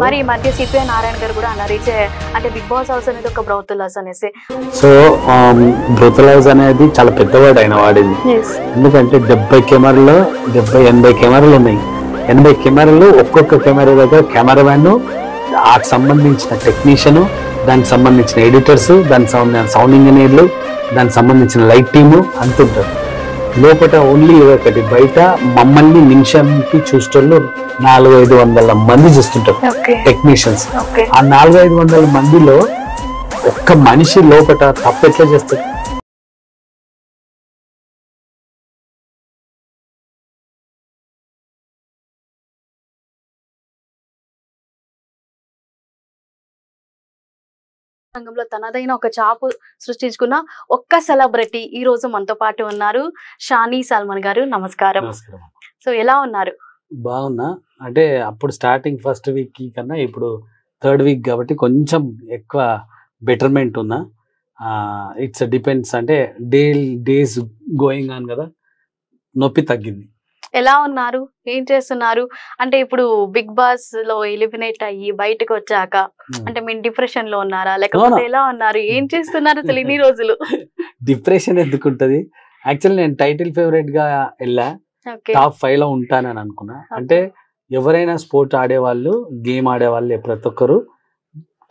మరి ఈ మధ్య సిపిఐ నారాయణ గారు కూడా అన్నారు అంటే బిగ్ బాస్ హౌస్ అనేది ఒక బ్రౌతల్ హౌస్ అనేసి. సో బ్రౌతల్ హౌస్ అనేది చాలా పెద్దవాడు ఆయన వాడింది. ఎందుకంటే 70 కెమెరాలు 80 కెమెరాలు ఉన్నాయి. 80 కెమెరాలు, ఒక్కొక్క కెమెరా దగ్గర కెమెరామ్యాన్, ఆకు సంబంధించిన టెక్నీషియన్, దానికి సంబంధించిన ఎడిటర్స్, దానికి సంబంధించిన సౌండ్ ఇంజనీర్లు, దానికి సంబంధించిన లైట్ టీము అంతుంటారు. లోపల ఓన్లీ ఒకటి, బయట మమ్మల్ని నిమిషానికి చూసేటోళ్ళు 400-500 మంది చూస్తుంటారు టెక్నీషియన్స్. ఆ 400-500 మందిలో ఒక్క మనిషి లోపల తప్పు ఎట్లా చేస్తారు? రంగంలో తనదైన ఒక చాపు సృష్టించుకున్న ఒక్క సెలబ్రిటీ ఈ రోజు మనతో పాటు ఉన్నారు. షానీ సల్మాన్ గారు, నమస్కారం. సో ఎలా ఉన్నారు? బాగున్నా. అంటే అప్పుడు స్టార్టింగ్ ఫస్ట్ వీక్ కన్నా ఇప్పుడు థర్డ్ వీక్ కాబట్టి కొంచెం ఎక్కువ బెటర్మెంట్ ఉన్నా. ఇట్స్ డిపెండ్స్, అంటే డేస్ గోయింగ్ ఆన్ కదా, నొప్పి తగ్గింది. ఎలా ఉన్నారు? ఏం చేస్తున్నారు? అంటే ఇప్పుడు బిగ్ బాస్ లో ఎలిమినేట్ అయ్యి బయటకు వచ్చాక అంటే మీరు డిప్రెషన్ లో ఉన్నారా, లేకపోతే ఎలా ఉన్నారు? ఏం చేస్తున్నారు అసలు ఇన్ని రోజులు? డిప్రెషన్ ఎందుకుంటది? యాక్చువల్లీ నేను టైటిల్ ఫేవరెట్ గా వెళ్ళా, టాప్ 5 లో ఉంటానని అనుకున్నా. అంటే ఎవరైనా స్పోర్ట్ ఆడేవాళ్ళు, గేమ్ ఆడేవాళ్ళు ప్రతి ఒక్కరు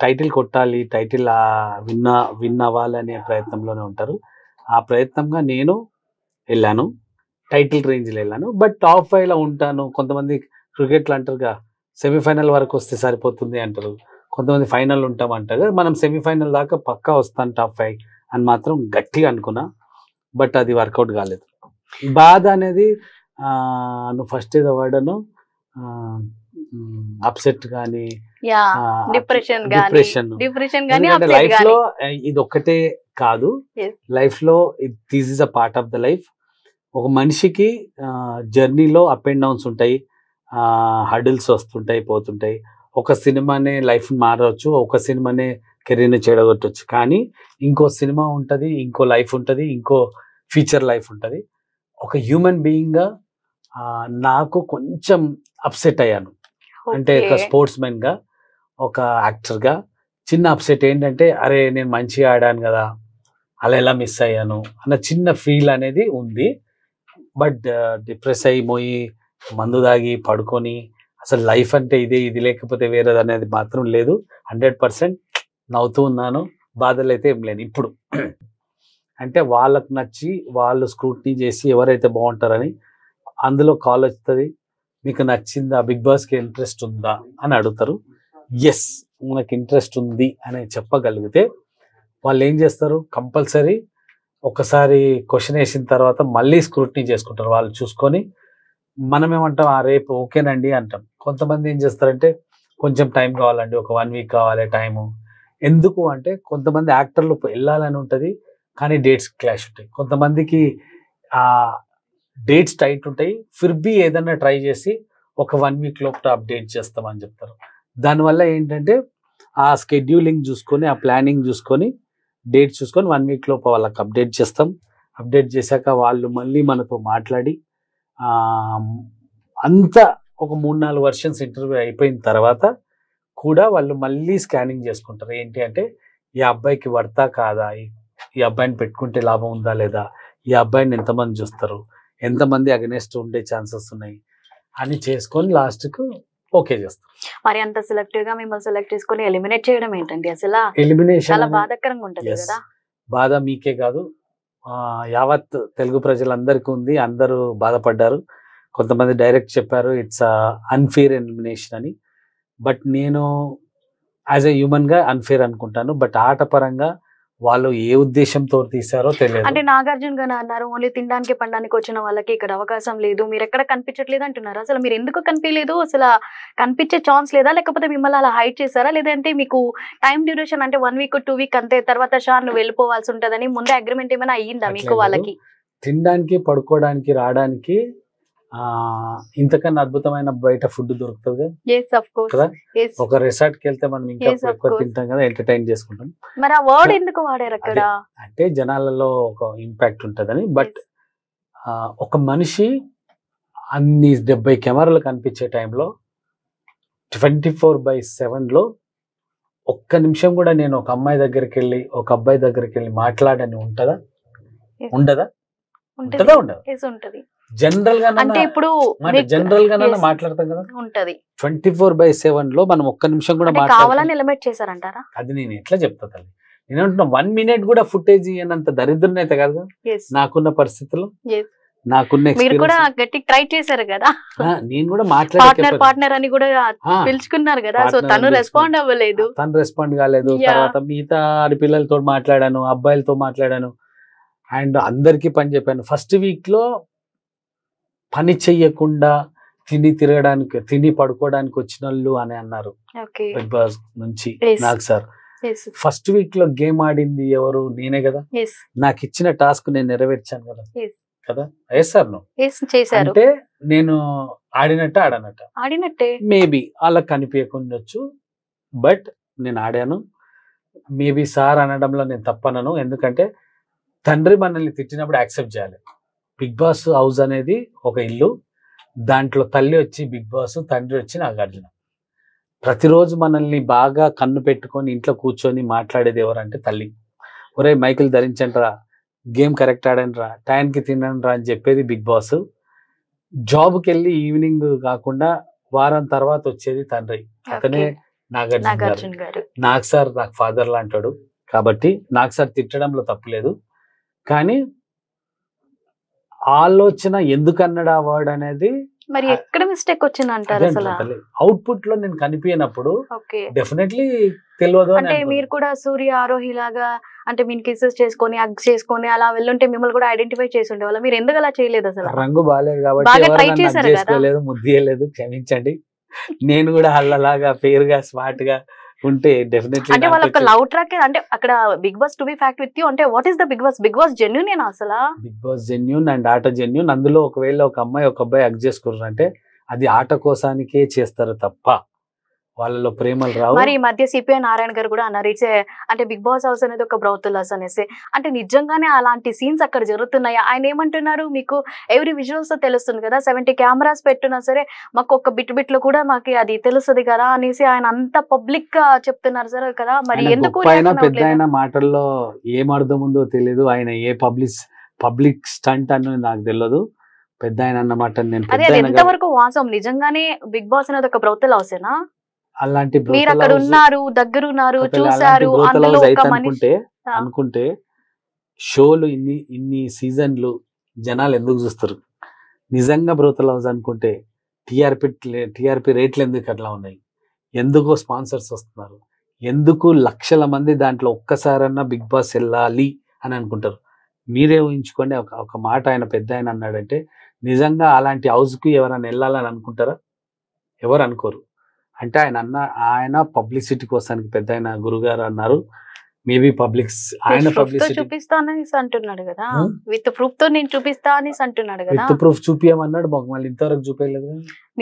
టైటిల్ కొట్టాలి, టైటిల్ విన్ అవ్వాలనే ప్రయత్నంలోనే ఉంటారు. ఆ ప్రయత్నంగా నేను వెళ్ళాను, టైటిల్ రేంజ్లో వెళ్ళాను. బట్ టాప్ 5 లో ఉంటాను. కొంతమంది క్రికెట్లో అంటారుగా, సెమీఫైనల్ వరకు వస్తే సరిపోతుంది అంటారు, కొంతమంది ఫైనల్ ఉంటాం అంటారు. మనం సెమీఫైనల్ దాకా పక్కా వస్తాను టాప్ 5 అని మాత్రం గట్టిగా అనుకున్నా. బట్ అది వర్కౌట్ కాలేదు. బాధ అనేది నువ్వు ఫస్ట్ ఏదో వాడను, అప్సెట్ కానీ డిప్రెషన్ లైఫ్ లో ఇది ఒక్కటే కాదు. లైఫ్ లో this is a part of the life. ఒక మనిషికి జర్నీలో అప్ అండ్ డౌన్స్ ఉంటాయి, హడిల్స్ వస్తుంటాయి పోతుంటాయి. ఒక సినిమానే లైఫ్ మారవచ్చు, ఒక సినిమానే కెరీర్ని చెడగొట్టవచ్చు. కానీ ఇంకో సినిమా ఉంటుంది, ఇంకో లైఫ్ ఉంటుంది, ఇంకో ఫ్యూచర్ లైఫ్ ఉంటుంది. ఒక హ్యూమన్ బీయింగ్గా నాకు కొంచెం అప్సెట్ అయ్యాను. అంటే ఒక స్పోర్ట్స్ మెన్గా, ఒక యాక్టర్గా చిన్న అప్సెట్ ఏంటంటే, అరే నేను మంచిగా ఆడాను కదా, అలా ఎలా మిస్ అయ్యాను అన్న చిన్న ఫీల్ అనేది ఉంది. బట్ డిప్రెస్ అయిపోయి మందు తాగి పడుకొని అసలు లైఫ్ అంటే ఇది లేకపోతే వేరేది అనేది మాత్రం లేదు. 100% నవ్వుతూ ఉన్నాను, బాధలు అయితే ఏం లేదు ఇప్పుడు. అంటే వాళ్ళకు నచ్చి వాళ్ళు స్క్రూటినీ చేసి ఎవరైతే బాగుంటారని అందులో కాల్ వస్తుంది, మీకు నచ్చిందా, బిగ్ బాస్కి ఇంట్రెస్ట్ ఉందా అని అడుగుతారు. ఎస్ మనకు ఇంట్రెస్ట్ ఉంది అని చెప్పగలిగితే వాళ్ళు ఏం చేస్తారు, కంపల్సరీ ఒకసారి క్వశ్చన్ వేసిన తర్వాత మళ్ళీ స్క్రూటినీ చేసుకుంటారు. వాళ్ళు చూసుకొని మనం ఏమంటాం, రేపు ఓకేనండి అంటాం. కొంతమంది ఏం చేస్తారంటే, కొంచెం టైం కావాలండి, ఒక 1 వీక్ కావాలి టైము. ఎందుకు అంటే కొంతమంది యాక్టర్లు వెళ్ళాలని ఉంటుంది కానీ డేట్స్ క్లాష్ ఉంటాయి. కొంతమందికి డేట్స్ టైట్ ఉంటాయి, ఫిర్బీ ఏదన్నా ట్రై చేసి ఒక 1 వీక్ లోపల అప్డేట్ చేస్తామని చెప్తారు. దానివల్ల ఏంటంటే ఆ స్కెడ్యూలింగ్ చూసుకొని, ఆ ప్లానింగ్ చూసుకొని, డేట్ చూసుకొని 1 వీక్ లోపు వాళ్ళకి అప్డేట్ చేస్తాం. అప్డేట్ చేశాక వాళ్ళు మళ్ళీ మనతో మాట్లాడి అంతా ఒక 3-4 వర్షన్స్ ఇంటర్వ్యూ అయిపోయిన తర్వాత కూడా వాళ్ళు మళ్ళీ స్కానింగ్ చేసుకుంటారు. ఏంటి అంటే, ఈ అబ్బాయికి వర్తా కాదా, ఈ అబ్బాయిని పెట్టుకుంటే లాభం ఉందా లేదా, ఈ అబ్బాయిని ఎంతమంది చూస్తారు, ఎంతమంది అగెనెస్ట్ ఉండే ఛాన్సెస్ ఉన్నాయి అని చేసుకొని లాస్ట్కు ఓకే చేస్తాం. మరి అంత సెలెక్టివ్ గా మిమ్మల్ని సెలెక్ట్ చేసుకొని ఎలిమినేట్ చేయడం ఏంటండి? అసలు ఎలిమినేషన్ చాలా బాధాకరంగా ఉంటుంది కదా. బాధ మీకే కాదు, యావత్ తెలుగు ప్రజలందరికీ ఉంది. అందరూ బాధపడ్డారు. కొంతమంది డైరెక్ట్ చెప్పారు ఇట్స్ అన్ఫేర్ ఎలిమినేషన్ అని. బట్ నేను యాజ్ ఎ హ్యూమన్ గా అన్ఫేర్ అనుకుంటాను. బట్ ఆట పరంగా వాళ్ళు ఏ ఉద్దేశంతో తీసారో తెలియదు. అంటే నాగార్జున గారు అన్నారు, ఓన్లీ తినడానికి పండానికి వచ్చిన వాళ్ళకి ఇక్కడ అవకాశం లేదు, మీరు ఎక్కడ కనిపించట్లేదు అంటున్నారు. అసలు మీరు ఎందుకు కనిపించలేదు? అసలు కనిపించే ఛాన్స్ లేదా, లేకపోతే మిమ్మల్ని అలా హైడ్ చేశారా, లేదంటే మీకు టైం డ్యూరేషన్ అంటే 1 వీక్ 2 వీక్ అంతే, తర్వాత షార్ నువ్వు వెళ్ళిపోవాల్సి ఉంటుందని ముందే అగ్రిమెంట్ ఏమైనా అయ్యిందా మీకు వాళ్ళకి? తినడానికి పడుకోవడానికి రావడానికి ఇంతకన్నా అద్భుతమైన బయట ఫుడ్ దొరుకుతుంది కదా. ఒక రిసార్ట్ కి వెళ్తే మనం ఇంకా ఎక్కువ తింటాం కదా, ఎంటర్టైన్ చేసుకుంటాం. మరి ఆ వర్డ్ ఎందుకు వాడారు అక్కడ? అంటే జనాలలో ఒక ఇంపాక్ట్ ఉంటుందని. బట్ ఒక మనిషి అన్ని 70 కెమెరాలు కనిపించే టైంలో 24/7లో ఒక్క నిమిషం కూడా నేను ఒక అమ్మాయి దగ్గరికి వెళ్ళి ఒక అబ్బాయి దగ్గరికి వెళ్ళి మాట్లాడని ఉంటదా? ఉండదా? ఉంటదా? ఉండదు. జనరల్ గా అంటే ఇప్పుడు జనరల్ గా మాట్లాడతాం కదా, ఉంటది. 24/7లో మనం ఒక్క నిమిషం కూడా కావాలని ఎలిమినేట్ చేశారంటారా? అది నేను ఎట్లా చెప్తా తల్లి, నేనంటున్నా 1 minute కూడా ఫుటేజ్ ఇయ్యనంత దరిద్రం అయితే కాదు నాకున్న పరిస్థితుల్లో, నాకున్న మీరు కూడా గట్టి ట్రై చేశారు కదా, నేను కూడా పార్ట్నర్ అని కూడా పిలుచుకున్నారు కదా, సో తను రెస్పాండ్ అవ్వలేదు, తను రెస్పాండ్ కాలేదు. తర్వాత మిగతా ఆడపిల్లలతో మాట్లాడాను, అబ్బాయిలతో మాట్లాడాను, అండ్ అందరికి పని చెప్పాను. ఫస్ట్ వీక్ లో పని చెయ్యకుండా తిని పడుకోవడానికి వచ్చిన వాళ్ళు అని అన్నారు బిగ్ బాస్ నుంచి నాకు. సార్ ఫస్ట్ వీక్ లో గేమ్ ఆడింది ఎవరు? నేనే కదా. నాకు ఇచ్చిన టాస్క్ నేను నెరవేర్చాను కదా కదా. సార్ అంటే నేను ఆడినట్టే మేబీ వాళ్ళకి కనిపించకుండొచ్చు, బట్ నేను ఆడాను. మేబీ సార్ అనడంలో నేను తప్పనను, ఎందుకంటే తండ్రి మనల్ని తిట్టినప్పుడు యాక్సెప్ట్ చేయాలి. బిగ్ బాస్ హౌస్ అనేది ఒక ఇల్లు, దాంట్లో తల్లి వచ్చి బిగ్ బాస్, తండ్రి వచ్చి నాగార్జున. ప్రతిరోజు మనల్ని బాగా కన్ను పెట్టుకొని ఇంట్లో కూర్చొని మాట్లాడేది ఎవరంటే తల్లి. ఒరే మైకులు ధరించండిరా, గేమ్ కరెక్ట్ ఆడండిరా, టైంకి తినండిరా అని చెప్పేది బిగ్ బాస్. జాబ్కి వెళ్ళి ఈవినింగ్ కాకుండా వారం తర్వాత వచ్చేది తండ్రి, అతనే నాగార్జున గారు. నాకు సార్ నాకు ఫాదర్ లాంటాడు కాబట్టి నాకు సార్ తిట్టడంలో తప్పులేదు. కానీ ఆలోచన ఎందుకు అన్నాడు ఆ వర్డ్ అనేది మరి ఎక్కడ మిస్టేక్ వచ్చింది అంటారు? అసలు అవుట్పుట్ లో నేను కనిపించినప్పుడు డెఫినెట్లీ తెలియదు. అంటే మీరు కూడా సూర్య ఆరోహి లాగా అంటే మీరు కిసెస్ చేసుకొని హగ్ చేసుకొని అలా వెళ్ళుంటే మిమ్మల్ని కూడా ఐడెంటిఫై చేసి ఉండేవాళ్ళ, మీరు ఎందుకు అలా చేయలేదు? అసలు రంగు బాగాలేదు కాబట్టి చేసుకోలేదు, ముద్దియలేదు, క్షమించండి. నేను కూడా అల్లలాగా పేరుగా స్మార్ట్ గా ఉంటే డెఫినెట్లీ. అంటే వాళ్ళ లవ్ ట్రాక్ అంటే అక్కడ Bigg Boss to be fact with you అంటే what is the Bigg Boss genuine ఏనా అసలు? బిగ్ బాస్ జెన్యూన్ అండ్ ఆట జెన్యూన్. అందులో ఒకవేళ ఒక అమ్మాయి ఒక అబ్బాయి హగ్ చేసుకున్నారు అంటే అది ఆట కోసానికే చేస్తారు తప్ప వాళ్ళలో ప్రేమలు రావు. మరి ఈ మధ్య సిపిఐ నారాయణ గారు కూడా అన్నారు అంటే బిగ్ బాస్ హౌస్ అనేది ఒక బ్రౌతుల్ హౌస్ అనేసి. అంటే నిజంగానే అలాంటి సీన్స్ అక్కడ జరుగుతున్నాయా? ఆయన ఏమంటున్నారు, మీకు ఎవ్రీ విజువల్స్ తో తెలుస్తుంది కదా, 70 కెమెరాస్ పెట్టున్నా సరే మాకు ఒక బిట్ లో కూడా మాకు అది తెలుస్తుంది కదా అనేసి ఆయన అంత పబ్లిక్ గా చెప్తున్నారు సార్ కదా. మరి ఎందుకు పెద్ద మాటల్లో ఏం అర్థం ఉందో తెలియదు, ఆయన ఏ పబ్లిక్ స్టంట్ అని నాకు తెలియదు. పెద్ద ఆయన అన్నమాట. నేను ఎంతవరకు వాసం నిజంగానే బిగ్ బాస్ అనేది ఒక బ్రౌతుల్ హౌసేనా? అలాంటి మీరు అక్కడ ఉన్నారు, దగ్గరున్నారు, చూసారు అనుకుంటే షోలు ఇన్ని సీజన్లు జనాలు ఎందుకు చూస్తారు? నిజంగా బ్రోతల్ హౌస్ అనుకుంటే టిఆర్పి రేట్లు ఎందుకు అట్లా ఉన్నాయి? ఎందుకో స్పాన్సర్స్ వస్తున్నారు, ఎందుకు లక్షల మంది దాంట్లో ఒక్కసారన్నా బిగ్ బాస్ వెళ్ళాలి అని అనుకుంటారు. మీరే ఊహించుకోండి, ఒక మాట ఆయన పెద్ద ఆయన అన్నాడంటే నిజంగా అలాంటి హౌస్కి ఎవరైనా వెళ్ళాలని అనుకుంటారా? ఎవరు అనుకోరు. అంటే ఆయన పబ్లిసిటీ కోసానికి పెద్ద ఆయన గురుగారు అన్నారు. మేబీ ఆయన పబ్లిసిటీ చూపిస్తా అనేసి అంటున్నాడు కదా, విత్ ప్రూఫ్ తో నేను చూపిస్తా అనేసి అంటున్నాడు కదా. విత్ ప్రూఫ్ చూపియమన్నాడు, మళ్ళీ ఇంతవరకు చూపించలేదు.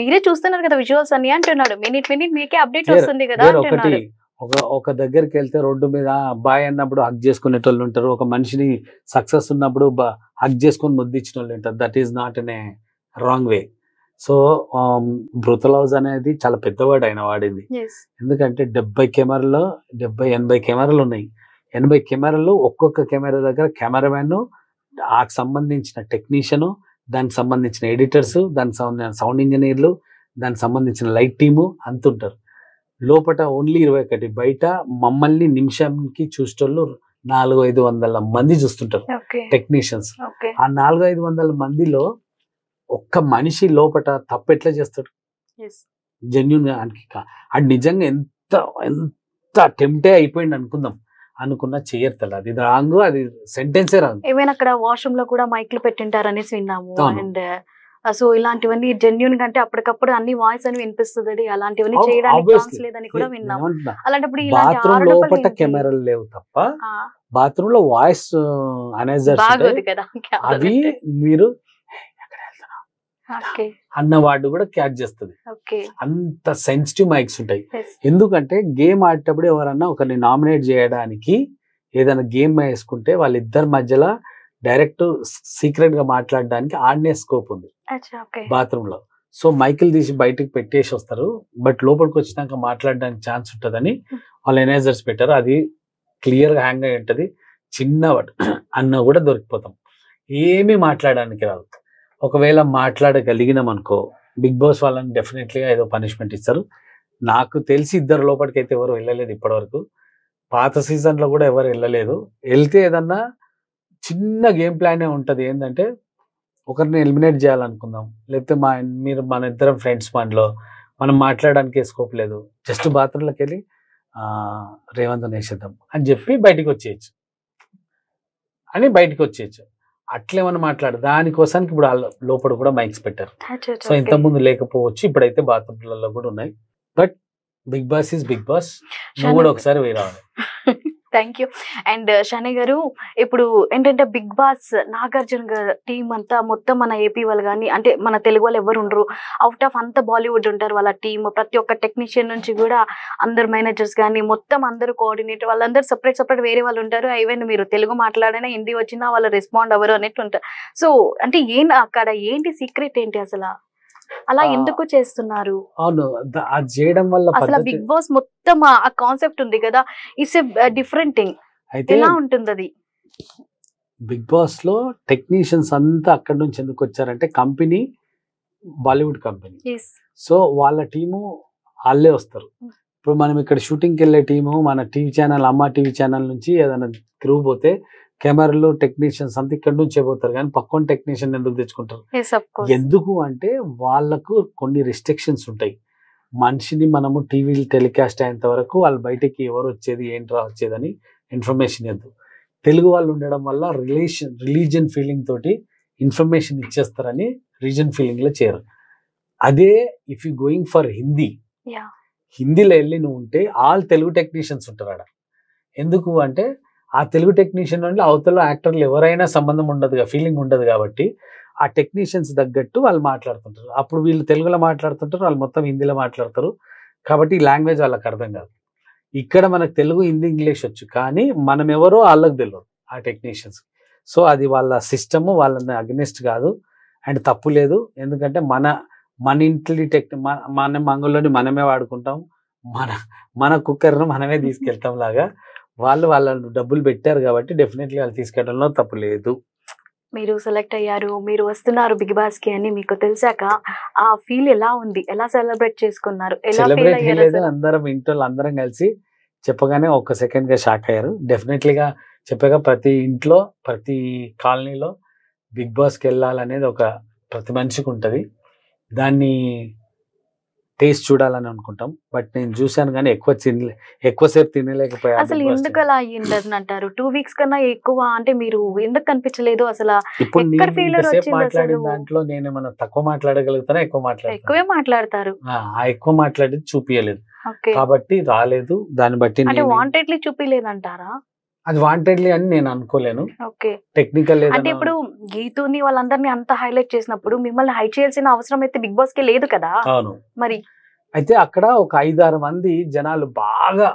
మీరే చూస్తున్నారు కదా విజువల్స్ అన్ని అంటున్నాడు. మినిట్ మీకే అప్డేట్ వస్తుంది కదా. ఒకటి ఒక దగ్గరికి వెళ్తే రోడ్డు మీద అబ్బాయి అన్నప్పుడు హక్ చేసుకునేటోళ్ళు ఉంటారు, ఒక మనిషిని సక్సెస్ ఉన్నప్పుడు హక్ చేసుకుని ముద్దిచ్చిన వాళ్ళు ఉంటారు. That is not in a wrong way. So brutal house అనేది చాలా పెద్దవాడు ఆయన వాడింది. ఎందుకంటే 70 కెమెరాలో 80 కెమెరాలు ఉన్నాయి. 80 కెమెరాలు ఒక్కొక్క కెమెరా దగ్గర కెమెరామ్యాన్, ఆ సంబంధించిన టెక్నీషియన్, దానికి సంబంధించిన ఎడిటర్స్, దానికి సంబంధించిన సౌండ్ ఇంజనీర్లు, దానికి సంబంధించిన లైట్ టీము అంతుంటారు. లోపల ఓన్లీ 21, బయట మమ్మల్ని నిమిషంకి చూసేటోళ్ళు 400-500 మంది చూస్తుంటారు టెక్నీషియన్స్. ఆ 400-500 మందిలో ఒక్క మనిషి లోపల తప్పు ఎట్లా చేస్తాడు? జెన్యున్ గా అది నిజంగా ఎంత టెంప్టే అయిపోయింది అనుకున్నా చేయర్తల. అది రాంగ్, అది సెంటెన్సే రాంగ్. ఏమైనా అక్కడ వాష్రూమ్ లో కూడా మైక్లు పెట్టింటారు అనేసి విన్నాము. అండ్ సో ఇలాంటివన్నీ జెన్యున్ గా అంటే అప్పటికప్పుడు అన్ని వాయిస్ అని వినిపిస్తుంది, అలాంటివన్నీ చేయడానికి ఛాన్స్ లేదని కూడా విన్నాము. అలాంటప్పుడు బాత్రూమ్ లోపల కెమెరాలు లేవు తప్ప బాత్రూమ్ లో వాయిస్ అనైజర్స్ అవి మీరు అన్న వాడు కూడా క్యాచ్ చేస్తుంది. అంత సెన్సిటివ్ మైక్స్ ఉంటాయి. ఎందుకంటే గేమ్ ఆడేటప్పుడు ఎవరన్నా ఒకరిని నామినేట్ చేయడానికి ఏదైనా గేమ్ వేసుకుంటే వాళ్ళిద్దరి మధ్యలో డైరెక్ట్ సీక్రెట్ గా మాట్లాడడానికి ఆడనే స్కోప్ ఉంది బాత్రూమ్ లో. సో మైకిల్ తీసి బయటకు పెట్టేసి వస్తారు, బట్ లోపలికి వచ్చినాక మాట్లాడడానికి ఛాన్స్ ఉంటుందని వాళ్ళు ఎనైజర్స్ పెట్టారు. అది క్లియర్గా హ్యాంగ్ అయి ఉంటుంది, చిన్న అన్న కూడా దొరికిపోతాం, ఏమీ మాట్లాడడానికి రాదు. ఒకవేళ మాట్లాడగలిగినాం అనుకో బిగ్ బాస్ వాళ్ళని డెఫినెట్లీగా ఏదో పనిష్మెంట్ ఇస్తారు. నాకు తెలిసి 2 లోపలికి అయితే ఎవరు వెళ్ళలేదు ఇప్పటివరకు, పాత సీజన్లో కూడా ఎవరు వెళ్ళలేదు. వెళ్తే ఏదన్నా చిన్న గేమ్ ప్లానే ఉంటుంది, ఏంటంటే ఒకరిని ఎలిమినేట్ చేయాలనుకుందాం, లేకపోతే మన ఇద్దరం ఫ్రెండ్స్ మనలో మనం మాట్లాడడానికి స్కోప్ లేదు, జస్ట్ బాత్రూంలోకి వెళ్ళి రేవంత్ వేసేద్దాం అని చెప్పి బయటికి వచ్చేయచ్చు అట్లేమన్నా మాట్లాడు. దానికోసానికి ఇప్పుడు లోపల కూడా మైక్స్ పెట్టారు. సో ఇంతకుముందు లేకపోవచ్చు, ఇప్పుడైతే బాత్రూమ్లలో కూడా ఉన్నాయి. But Bigg Boss is Bigg Boss, నువ్వు కూడా ఒకసారి పోయి రావాలి. Thank you. అండ్ శని గారు, ఇప్పుడు ఏంటంటే బిగ్ బాస్ నాగార్జున గారు టీం అంతా మొత్తం మన ఏపీ వాళ్ళు కానీ, అంటే మన తెలుగు వాళ్ళు ఎవరు ఉండరు, అవుట్ ఆఫ్ అంతా బాలీవుడ్ ఉంటారు వాళ్ళ టీం. ప్రతి ఒక్క టెక్నీషియన్ నుంచి కూడా అందరు మేనేజర్స్ కానీ మొత్తం అందరు కోఆర్డినేటర్ వాళ్ళందరూ సపరేట్ వేరే వాళ్ళు ఉంటారు. ఈవెన్ మీరు తెలుగు మాట్లాడినా హిందీ వచ్చినా వాళ్ళు రెస్పాండ్ అవ్వరు అన్నట్టు ఉంటారు. సో అంటే అక్కడ ఏంటి సీక్రెట్ ఏంటి అసలు, అలా ఎందుకు చేస్తున్నారు? అవును, అది చేయడం వల్ల అసలు బిగ్ బాస్ మొత్తం ఆ కాన్సెప్ట్ ఉంది కదా, ఇట్స్ ఎ డిఫరెంట్ థింగ్. అయితే ఎలా ఉంటుంది అది? బిగ్ బాస్ లో టెక్నీషియన్స్ అంతా అక్కడ నుంచి ఎందుకు వచ్చారంటే, కంపెనీ బాలీవుడ్ కంపెనీ, సో వాళ్ళ టీము వాళ్ళే వస్తారు. ఇప్పుడు మనం ఇక్కడ షూటింగ్కి వెళ్ళే టీము మన టీవీ ఛానల్, అమ్మ టీవీ ఛానల్ నుంచి ఏదైనా క్రూ పోతే కెమెరాలు టెక్నీషియన్స్ అంతా ఇక్కడ నుంచే పోతారు, కానీ పక్కన టెక్నీషియన్ ఎందుకు తెచ్చుకుంటారు? ఎందుకు అంటే వాళ్ళకు కొన్ని రిస్ట్రిక్షన్స్ ఉంటాయి. మనిషిని మనము టీవీలు టెలికాస్ట్ అయ్యేంత వరకు వాళ్ళు బయటకి ఎవరు వచ్చేది ఏంట్రా వచ్చేదని ఇన్ఫర్మేషన్ ఇవ్వద్దు. తెలుగు వాళ్ళు ఉండడం వల్ల రిలీజియన్ ఫీలింగ్ తోటి ఇన్ఫర్మేషన్ ఇచ్చేస్తారని రీజన్ ఫీలింగ్ లో చేయరు. అదే ఇఫ్ యూ గోయింగ్ ఫర్ హిందీలో వెళ్ళి నువ్వు ఉంటే ఆల్ తెలుగు టెక్నీషియన్స్ ఉంటారు ఆడ. ఎందుకు అంటే ఆ తెలుగు టెక్నీషియన్ నుండి అవతల యాక్టర్లు ఎవరైనా సంబంధం ఉండదు, ఫీలింగ్ ఉండదు, కాబట్టి ఆ టెక్నీషియన్స్ తగ్గట్టు వాళ్ళు మాట్లాడుతుంటారు. అప్పుడు వీళ్ళు తెలుగులో మాట్లాడుతుంటారు, వాళ్ళు మొత్తం హిందీలో మాట్లాడతారు, కాబట్టి ఈ లాంగ్వేజ్ వాళ్ళకి అర్థం కాదు. ఇక్కడ మనకు తెలుగు, హిందీ, ఇంగ్లీష్ వచ్చు, కానీ మనం ఎవరో వాళ్ళకి తెలియదు ఆ టెక్నీషియన్స్. సో అది వాళ్ళ సిస్టమ్, వాళ్ళని అగ్నెస్ట్ కాదు అండ్ తప్పు లేదు. ఎందుకంటే మన ఇంట్లో మన మంగళలోని మనమే వాడుకుంటాం, మన కుక్కర్ను మనమే తీసుకెళ్తాం లాగా వాళ్ళు డబ్బులు పెట్టారు కాబట్టి డెఫినెట్లీ వాళ్ళు తీసుకెళ్ళడంలో తప్పు లేదు. మీరు సెలెక్ట్ అయ్యారు, మీరు వస్తున్నారు బిగ్ బాస్ కి అని మీకు తెలిసాక ఆ ఫీల్ ఎలా ఉంది? ఎలా సెలబ్రేట్ చేసుకున్నారు? సెలబ్రేట్ చేయలేదు, అందరం ఇంట్లో అందరం కలిసి చెప్పగానే ఒక సెకండ్ గా షాక్ అయ్యారు. డెఫినెట్లీగా చెప్పాక ప్రతి ఇంట్లో ప్రతి కాలనీలో బిగ్ బాస్కి వెళ్ళాలనేది ఒక ప్రతి మనిషికి ఉంటుంది. దాన్ని టేస్ట్ చూడాలని అనుకుంటాం, బట్ నేను చూశాను కానీ ఎక్కువసేపు తినలేకపోయా. అసలు ఎందుకు అలా అయ్యింది అంటారు? 2 వీక్స్ కన్నా ఎక్కువ అంటే మీరు ఎందుకు కనిపించలేదు అసలు? ఇప్పుడు మాట్లాడిన దాంట్లో నేను ఏమన్నా తక్కువ మాట్లాడగలుగుతానా? ఎక్కువే మాట్లాడతారు. ఆ ఎక్కువ మాట్లాడేది చూపించలేదు కాబట్టి రాలేదు. దాన్ని బట్టి వాంటెడ్లీ చూపించలేదంటారా? అది వాంటెడ్లీ అని నేను అనుకోలేను. టెక్నికల్ అంటే ఇప్పుడు గీతుని వాళ్ళందరినీ అంత హైలైట్ చేసినప్పుడు మిమ్మల్ని హైట్ చేయాల్సిన అవసరం అయితే బిగ్ బాస్ కి లేదు కదా. అవును, మరి అయితే అక్కడ ఒక 5-6 మంది జనాలు బాగా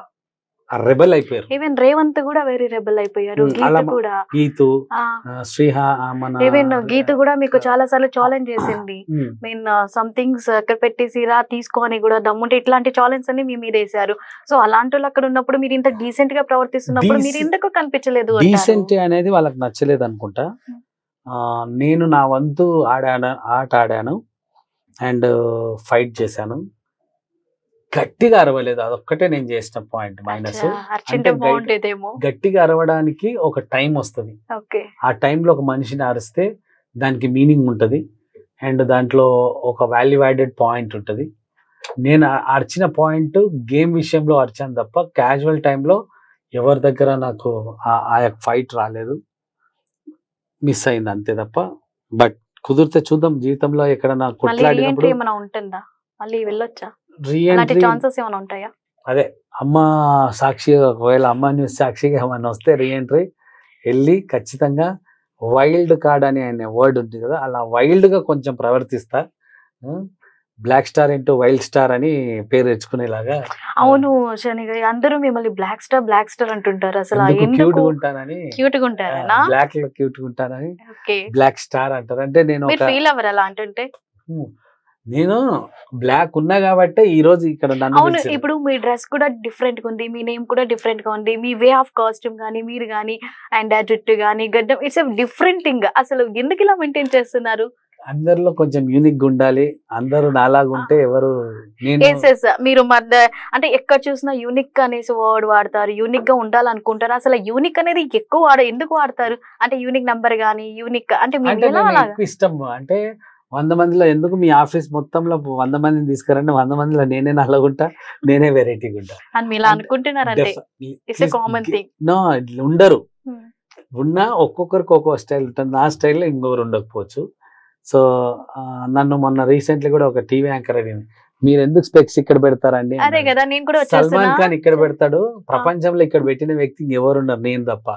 రెబెల్ అయిపోయారు. ఈవెన్ రేవంత్ కూడా వెరీ రెబెల్ అయిపోయారు. గీతు శ్రీహా ఈవెన్ గీతు కూడా మీకు చాలా సార్లు ఛాలెంజ్ చేసింది. మీన్ సంథింగ్స్ అక్కడ పెట్టేసిరా తీసుకొని కూడా దమ్ముంటే ఇట్లాంటి ఛాలెంజ్ అన్ని మీ మీద వేసారు. సో అలాంటి వాళ్ళు అక్కడ ఉన్నప్పుడు మీరు ఇంత డీసెంట్ గా ప్రవర్తిస్తున్నప్పుడు మీరు ఎందుకు కనిపించలేదు? డీసెంట్ అనేది వాళ్ళకి నచ్చలేదు అనుకుంటా. నేను నా వంతు ఆట ఆడాను అండ్ ఫైట్ చేశాను, గట్టిగా అరవలేదు. అదొక్కటే నేను చేసిన పాయింట్ మైనస్. గట్టిగా అరవడానికి ఒక టైం వస్తుంది, ఆ టైంలో ఒక మనిషిని అరిస్తే దానికి మీనింగ్ ఉంటుంది అండ్ దాంట్లో ఒక వాల్యూ యాడెడ్ పాయింట్ ఉంటుంది. నేను అరిచిన పాయింట్ గేమ్ విషయంలో అరిచాను తప్ప క్యాజువల్ టైంలో ఎవరి దగ్గర నాకు ఆ ఫైట్ రాలేదు, మిస్ అయింది అంతే తప్ప. బట్ కుదిరితే చూద్దాం జీవితంలో ఎక్కడ నాకు కొట్లాడినప్పుడు ఏమైనా ఉంటుందా, మళ్ళీ వెళ్ళొచ్చా? అదే అమ్మ సాక్షి, ఒకవేళ అమ్మ న్యూస్ సాక్షిగా ఏమన్నా వస్తే రీఎంట్రీ వెళ్ళి ఖచ్చితంగా వైల్డ్ కార్డ్ అని అనే వర్డ్ ఉంటుంది కదా, అలా వైల్డ్ గా కొంచెం ప్రవర్తిస్తా. Black star into wild star అని పేరు తెచ్చుకునేలాగా. అవును శని గారు, అందరూ మిమ్మల్ని బ్లాక్ స్టార్ అంటుంటారు. అసలు క్యూట్ గా ఉంటానని, బ్లాక్ లో క్యూట్ గా ఉంటానని బ్లాక్ స్టార్ అంటారు. అంటే నేను ఫీల్ అవ్వరు అలా అంటుంటే? నేను బ్లాక్ ఉన్నా కాబట్టి ఈ రోజు ఇక్కడ నన్ను అవును, పిలిచారు. ఇప్పుడు మీ డ్రెస్ కూడా డిఫరెంట్ గా ఉంది, మీ నేమ్ కూడా డిఫరెంట్ గా ఉంది, మీ వే ఆఫ్ కాస్ట్యూమ్ గానీ మీరు గానీ అండ్ ఆ జుట్టు గానీ గడ్డం, ఇట్స్ డిఫరెంట్ థింగ్. అసలు ఎందుకు ఇలా మెయింటైన్ చేస్తున్నారు? అందరిలో కొంచెం యూనిక్ గా ఉండాలి, అందరూ నాలాగా ఉంటే ఎవరు నేను మీరు అంటే ఎక్కడ చూసినా యూనిక్ అనేసి వర్డ్ వాడతారు, యూనిక్ గా ఉండాలనుకుంటారు. అసలు యూనిక్ అనేది ఎక్కువ ఎందుకు వాడతారు? అంటే యూనిక్ నంబర్ గానీ యూనిక్ అంటే అంటే మీరు ఎలా నేను అలాగా? ఎక్కువ ఇష్టం. అంటే 100 మందిలో ఎందుకు మీ ఆఫీస్ మొత్తంలో 100 మందిని తీసుకురండి, 100 మందిలో నేనే నల్లగుంటా, నేనే వెరైటీగా ఉంటా అని మీరు ఇలా అనుకుంటున్నారంటే it's a common thing. No, ఉండరు. ఉన్నా ఒక్కొక్కరికి ఒక్కొక్క స్టైల్ ఉంటుంది. నా స్టైల్లో ఇంకొకరు ఉండకపోవచ్చు. సో నన్ను మొన్న రీసెంట్లీ కూడా ఒక టీవీ యాంకర్ అడిగింది, మీరు ఎందుకు స్పెక్స్ ఇక్కడ పెడతారండి? అదే కదా, నేను కూడా సల్మాన్ ఖాన్ ఇక్కడ పెడతాడు, ప్రపంచంలో ఇక్కడ పెట్టిన వ్యక్తి ఎవరు ఉన్నారు, నేను తప్ప.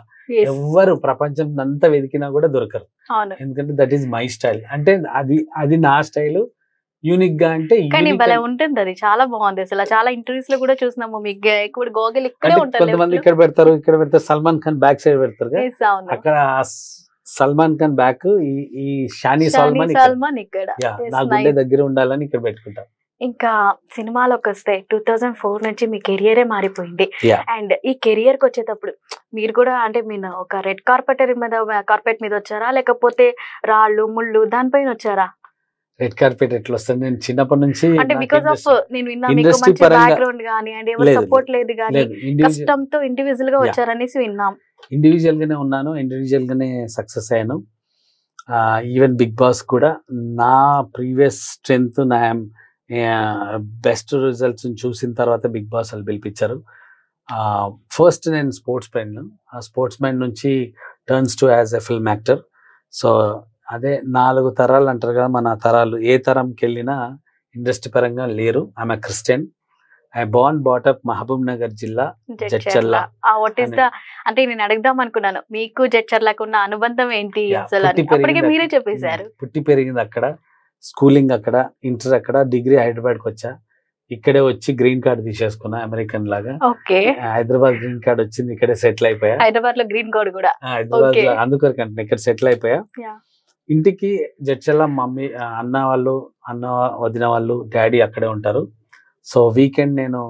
ఎవ్వరు ప్రపంచం అంతా వెతికినా కూడా దొరకరు. ఎందుకంటే దట్ ఈస్ మై స్టైల్. అంటే అది నా స్టైల్. యూనిక్ గా అంటే కానీ భలే ఉంటుంది, అది చాలా బాగుంది. అసలు చాలా ఇంటర్వ్యూస్ లో కూడా చూసినాము, మీకు ఎక్కువ గోగల్ ఇక్కడే ఉంటారు. కొంతమంది ఇక్కడ పెడతారు, ఇక్కడ పెడతారు. సల్మాన్ ఖాన్ బ్యాక్ సైడ్ పెడతారు, అక్కడ సల్మాన్ ఖాన్ బ్యాక్, ఈ షానీ సల్మాన్ ఇక్కడ నా గుండె దగ్గర ఉండాలని ఇక్కడ పెట్టుకుంటారు. ఇంకా సినిమాలోకి వస్తే 2004 నుంచి మీ కెరియరే మారిపోయింది. అండ్ ఈ కెరియర్ కి వచ్చేటప్పుడు మీరు కూడా అంటే మీరు ఒక రెడ్ కార్పెట్ మీద వచ్చారా, లేకపోతే రాళ్ళు ముళ్ళు దానిపైన వచ్చారా? రెడ్ కార్పెట్ ఎట్లా వస్తుంది? నేను చిన్నప్పటి నుంచి అంటే బికాస్ ఆఫ్ నేను విన్నా మీకు మంచి బ్యాక్గ్రౌండ్ గానీ అండ్ ఎవరు సపోర్ట్ లేదు గానీ కష్టంతో ఇండివిజువల్ గా వచ్చారనేసి విన్నాం. ఇండివిజువల్ గానే ఉన్నాను, ఇండివిజువల్ గానే సక్సెస్ అయ్యాను. ఈవెన్ బిగ్ బాస్ కూడా నా ప్రీవియస్ స్ట్రెంగ్త్, నా బెస్ట్ రిజల్ట్స్ చూసిన తర్వాత బిగ్ బాస్ వాళ్ళు పిలిపించారు. ఫస్ట్ నేను స్పోర్ట్స్ మ్యాన్, ఆ స్పోర్ట్స్ మ్యాన్ నుంచి turns to as a film actor. So అదే 4 తరాలు అంటారు కదా, మన తరాలు ఏ తరంకి వెళ్ళినా ఇండస్ట్రీ పరంగా లేరు. I'm Christian. I born బాటప్ Mahabub Nagar జిల్లా, జడ్చర్ల. అంటే నేను అడుగుదాం అనుకున్నాను, మీకు జడ్చర్లకు ఉన్న అనుబంధం ఏంటి అసలు? అప్పటికే మీరే చెప్పేశారు. పుట్టి పెరిగింది అక్కడ, స్కూలింగ్ అక్కడ, ఇంటర్ అక్కడ, డిగ్రీ హైదరాబాద్కి వచ్చా. ఇక్కడే వచ్చి గ్రీన్ కార్డ్ తీసేసుకున్నా అమెరికన్ లాగా. హైదరాబాద్ గ్రీన్ కార్డ్ వచ్చింది, ఇక్కడే సెటిల్ అయిపోయా. హైదరాబాద్ లో గ్రీన్ కార్డ్ కూడా హైదరాబాద్ లో అందుకొరకంటే ఇక్కడ సెటిల్ అయిపోయా. ఇంటికి జడ్చర్ల మమ్మీ, అన్న వదిన వాళ్ళు, డాడీ అక్కడే ఉంటారు. సో వీకెండ్ నేను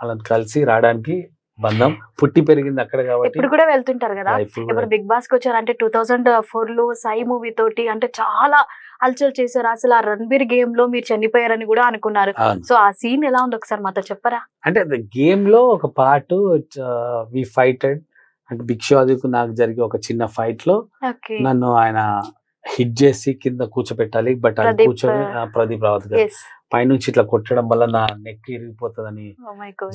అలా కలిసి రావడానికి బంధం. పుట్టి పెరిగింది అక్కడ కాబట్టి ఇప్పుడు కూడా వెళ్తుంటారు కదా. ఇప్పుడు బిగ్ బాస్ కి వచ్చారు అంటే 2004 లో సాయి మూవీ తోటి అంటే చాలా హల్చల్ చేశారు. అసలు ఆ రణబీర్ గేమ్ లో మీరు చనిపోయారని కూడా అనుకున్నారు. సో ఆ సీన్ ఎలా ఉంది ఒకసారి మాతో చెప్పరా? అంటే గేమ్ లో ఒక పార్ట్ వి ఫైటెడ్ అంటే భిక్షాదికు నాకు జరిగే ఒక చిన్న ఫైట్ లో నన్ను ఆయన హిట్ చేసి కింద కూర్చోబెట్టాలి. బట్ అది కూర్చొని ప్రదీప్ రావత్ గారు పైనుంచి ఇట్లా కొట్టడం వల్ల నా నెక్ ఇరిగిపోతుందని